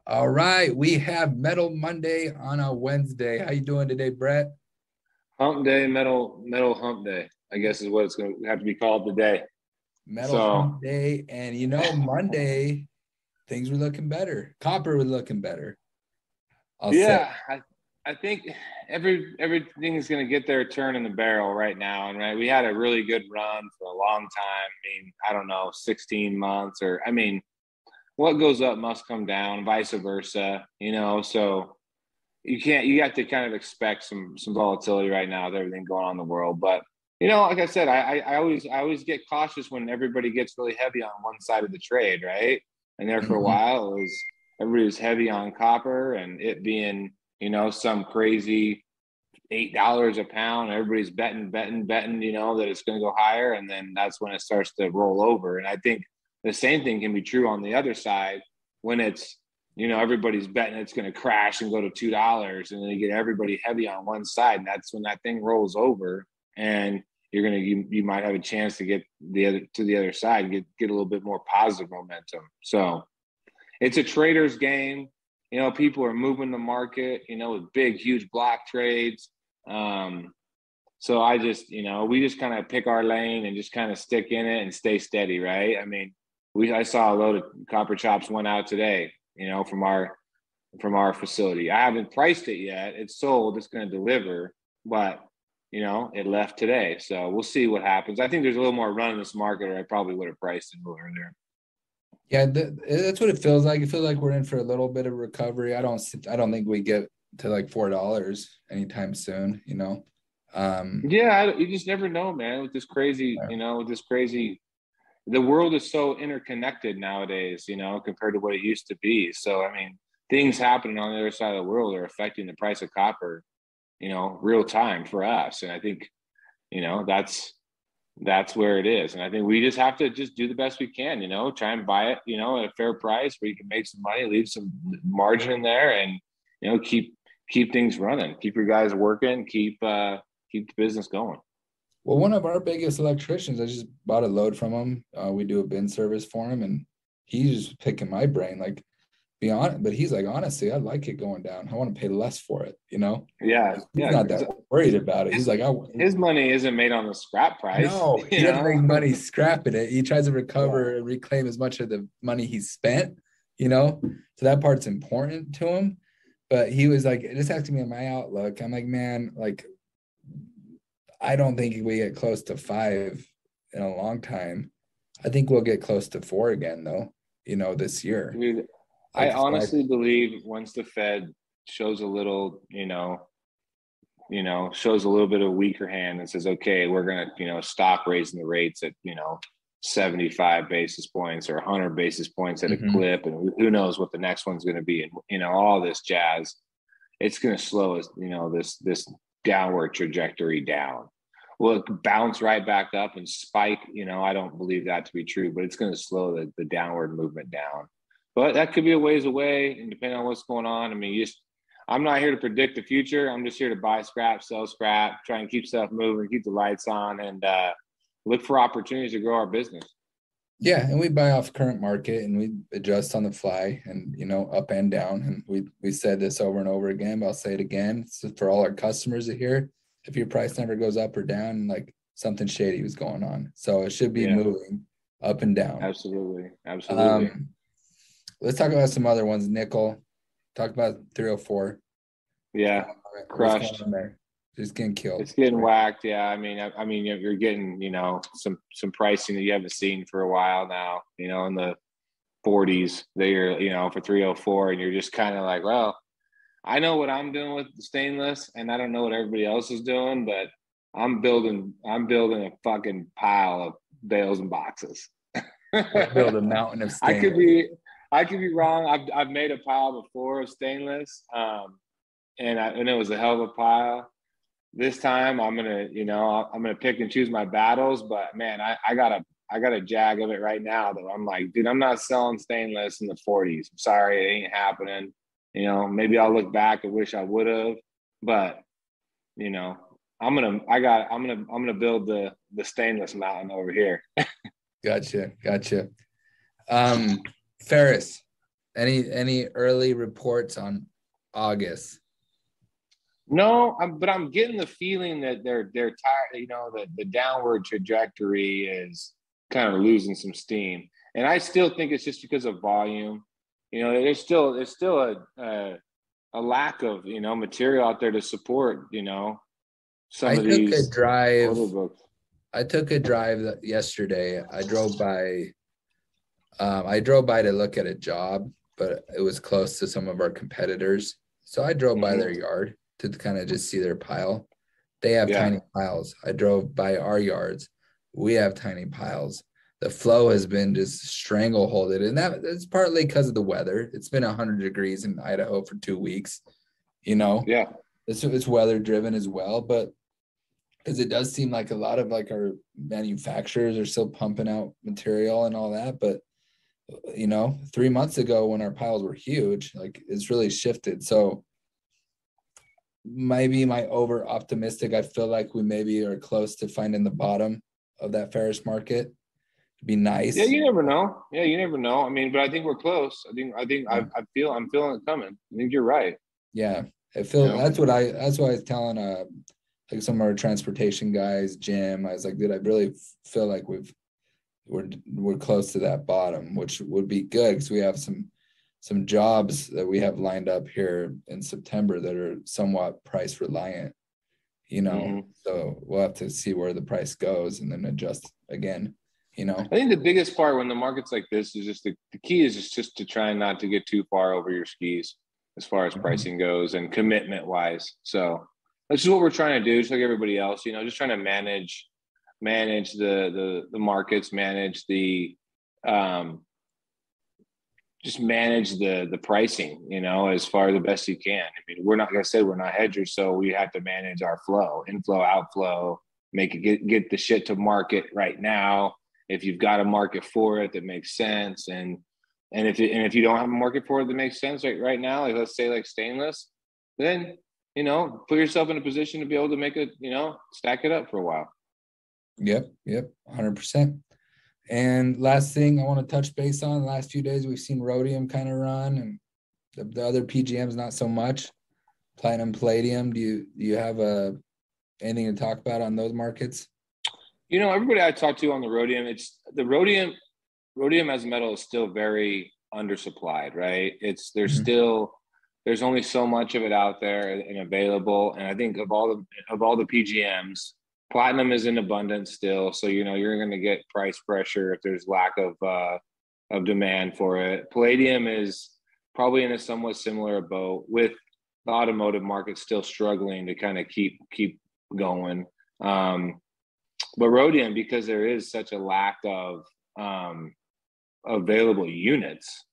All right, we have Metal Monday on a Wednesday. How you doing today, Brett? Hump day, metal hump day, I guess is what it's going to have to be called today. Metal So, Hump Day, and Monday things were looking better. Copper was looking better. I'll say. yeah, I think everything is going to get their turn in the barrel right now. And right, we had a really good run for a long time. I mean, I don't know, 16 months or I mean, what goes up must come down, vice versa, so you have to kind of expect some volatility right now with everything going on in the world. But like I said, I always get cautious when everybody gets really heavy on one side of the trade, right? And there for a Mhm. while, it was everybody was heavy on copper, and it being some crazy $8 a pound. Everybody's betting, that it's going to go higher, and then that's when it starts to roll over. And I think the same thing can be true on the other side when it's everybody's betting it's going to crash and go to $2, and then you get everybody heavy on one side, and that's when that thing rolls over, and you might have a chance to get the other side, get a little bit more positive momentum. So it's a trader's game. People are moving the market, with big, huge block trades. Um, so we just kind of pick our lane and just kind of stick in it and stay steady, right? I mean, I saw a load of copper chops went out today, from our facility. I haven't priced it yet. It's sold. It's going to deliver, but it left today. So we'll see what happens. I think there's a little more run in this market, or I probably would have priced it earlier. Yeah, that's what it feels like. It feels like we're in for a little bit of recovery. I don't think we get to like $4 anytime soon. Yeah, you just never know, man. With this crazy, the world is so interconnected nowadays, compared to what it used to be. So, I mean, things happening on the other side of the world are affecting the price of copper, real time for us. And I think, that's where it is. And I think we just have to just do the best we can, try and buy it, at a fair price where you can make some money, leave some margin in there, and, keep things running, keep your guys working, keep the business going. Well, one of our biggest electricians, I just bought a load from him. We do a bin service for him, and he's just picking my brain, like, be honest. But he's like, honestly, I like it going down. I want to pay less for it. Yeah, He's yeah. not that worried about it. He's His like, his money isn't made on the scrap price, no, he doesn't make money scrapping it. He tries to recover and reclaim as much of the money he spent. So that part's important to him. But he was like, just asking me on my outlook. I'm like, man, like, I don't think we get close to five in a long time. I think we'll get close to four again, though, this year. Dude, I Like, so honestly believe once the Fed shows a little, shows a little bit of a weaker hand and says, okay, we're going to, stop raising the rates at, 75 basis points or 100 basis points at a Mhm. clip. And who knows what the next one's going to be. And, all this jazz, it's going to slow us, this downward trajectory down. Will it bounce right back up and spike? I don't believe that to be true, but it's going to slow the downward movement down. But that could be a ways away, and depending on what's going on. I mean, I'm not here to predict the future. I'm just here to buy scrap, sell scrap, try and keep stuff moving, keep the lights on, and look for opportunities to grow our business. Yeah, and we buy off current market and we adjust on the fly and up and down. And we said this over and over again, but I'll say it again. So for all our customers here, if your price never goes up or down, like something shady was going on. So it should be Yeah, moving up and down. absolutely, absolutely. Um, let's talk about some other ones. Nickel. Talk about 304. Yeah, What's going crushed. on there? Just getting killed. It's getting whacked. Yeah, I mean, you're getting some pricing that you haven't seen for a while now. In the 40s, they're for 304, and you're just kind of like, well, I know what I'm doing with the stainless, and I don't know what everybody else is doing, but I'm building a fucking pile of bales and boxes. Build a mountain of I stainless. could be I could be wrong. I've made a pile before of stainless, and it was a hell of a pile. This time I'm gonna pick and choose my battles, but man, I got a jag of it right now that I'm like, dude, I'm not selling stainless in the 40s. I'm sorry, it ain't happening. Maybe I'll look back and wish I would have, but you know, I'm gonna build the stainless mountain over here. Gotcha. Ferris. Any early reports on August? No, but I'm getting the feeling that they're tired. You know, that the downward trajectory is kind of losing some steam, and I still think it's just because of volume. You know, there's still a lack of material out there to support some I of took a these drive. order books. I took a drive yesterday. I drove by. I drove by to look at a job, but it was close to some of our competitors. So I drove by their Mm-hmm. yard to kind of just see their pile. They have Yeah, tiny piles. I drove by our yards. We have tiny piles. The flow has been just strangleholded, and that's partly because of the weather. It's been 100 degrees in Idaho for 2 weeks. You know, yeah. it's weather driven as well, but because it does seem like a lot of like our manufacturers are still pumping out material and all that, but 3 months ago when our piles were huge, like it's really shifted. So maybe my over optimistic. I feel like we maybe are close to finding the bottom of that ferris market. It'd be Yeah, nice. you never know. Yeah, you never know. I mean, but I think we're close. Yeah. I'm feeling it coming. I think you're right. Yeah. I You feel know, that's what I was telling like some of our transportation guys, Jim. I was like, dude, I really feel like we're close to that bottom, which would be good because we have some jobs that we have lined up here in September that are somewhat price reliant, hmm So we'll have to see where the price goes and then adjust again. I think the biggest part when the market's like this is just the key is just to try not to get too far over your skis as far as Mhm. pricing goes and commitment wise. So this is what we're trying to do, just like everybody else. Just trying to manage the markets, manage the um, just manage the pricing, as far the best you can. I mean, we're not, like I said, we're not hedgers, so we have to manage our flow, inflow, outflow, make it get the shit to market right now. If you've got a market for it that makes sense, and if you don't have a market for it that makes sense right now, like let's say like stainless, then put yourself in a position to be able to make it, stack it up for a while. Yep, 100%. And last thing I want to touch base on, the last few days we've seen rhodium kind of run, and the other PGMs not so much. Platinum, palladium. Do you have anything to talk about on those markets? Everybody I talk to on the rhodium, it's the rhodium as a metal is still very undersupplied, right? Mhm. There's only so much of it out there and available. And I think of all the PGMs, platinum is in abundance still. So you're going to get price pressure if there's lack of demand for it. Palladium is probably in a somewhat similar boat with the automotive market still struggling to kind of keep going. But rhodium, because there is such a lack of available units,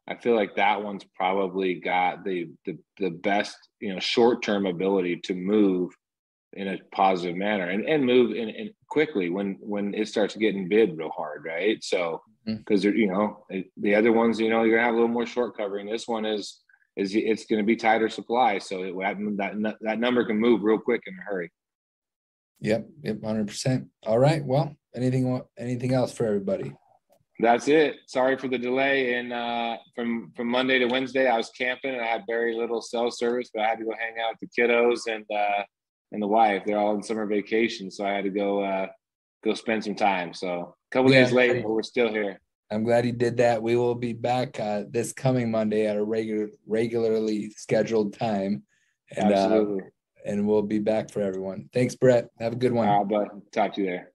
I feel like that one's probably got the best short term ability to move in a positive manner and move in quickly when it starts getting bid real hard, right? So Mhm. because the other ones, you're gonna have a little more short covering. This one is it's going to be tighter supply, so that number can move real quick in a hurry. Yep, 100%. All right. Well, anything else for everybody? That's it. Sorry for the delay. And from Monday to Wednesday, I was camping and I had very little cell service, but I had to go hang out with the kiddos and the wife. They're all on summer vacation, so I had to go spend some time. So a couple Yeah, days late, but we're still here. I'm glad you did that. We will be back this coming Monday at a regularly scheduled time, and Absolutely. and we'll be back for everyone. Thanks, Brett. Have a good one. But talk to you there.